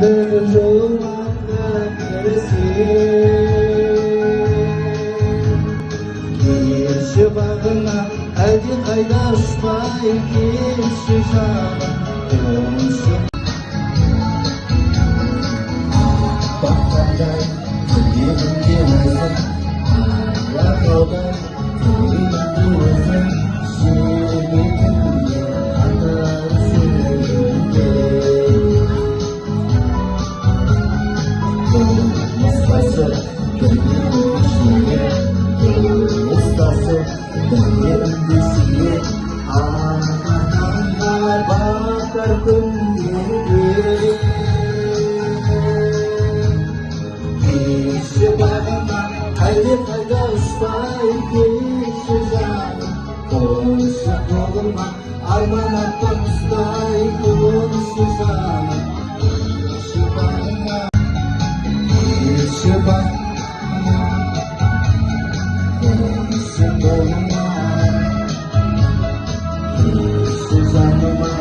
berjuangkan келші бағыңа әлде қайда ұшпай келші жаным қоншы баққандай жүрегімде өзің алатаудай көңілімде өзің жүрегімде қатар жүрегімде мұстасы көргенім ішінде мұстасы көргенімді сүйе ағатандар бақтар күндерде келші бағыма әлде қайда ұшпай келші жаным қоншы қолыма арман аттан ұстай қоншы жаным келші бағыма келші бағыма қоншы қолыма келші жаныма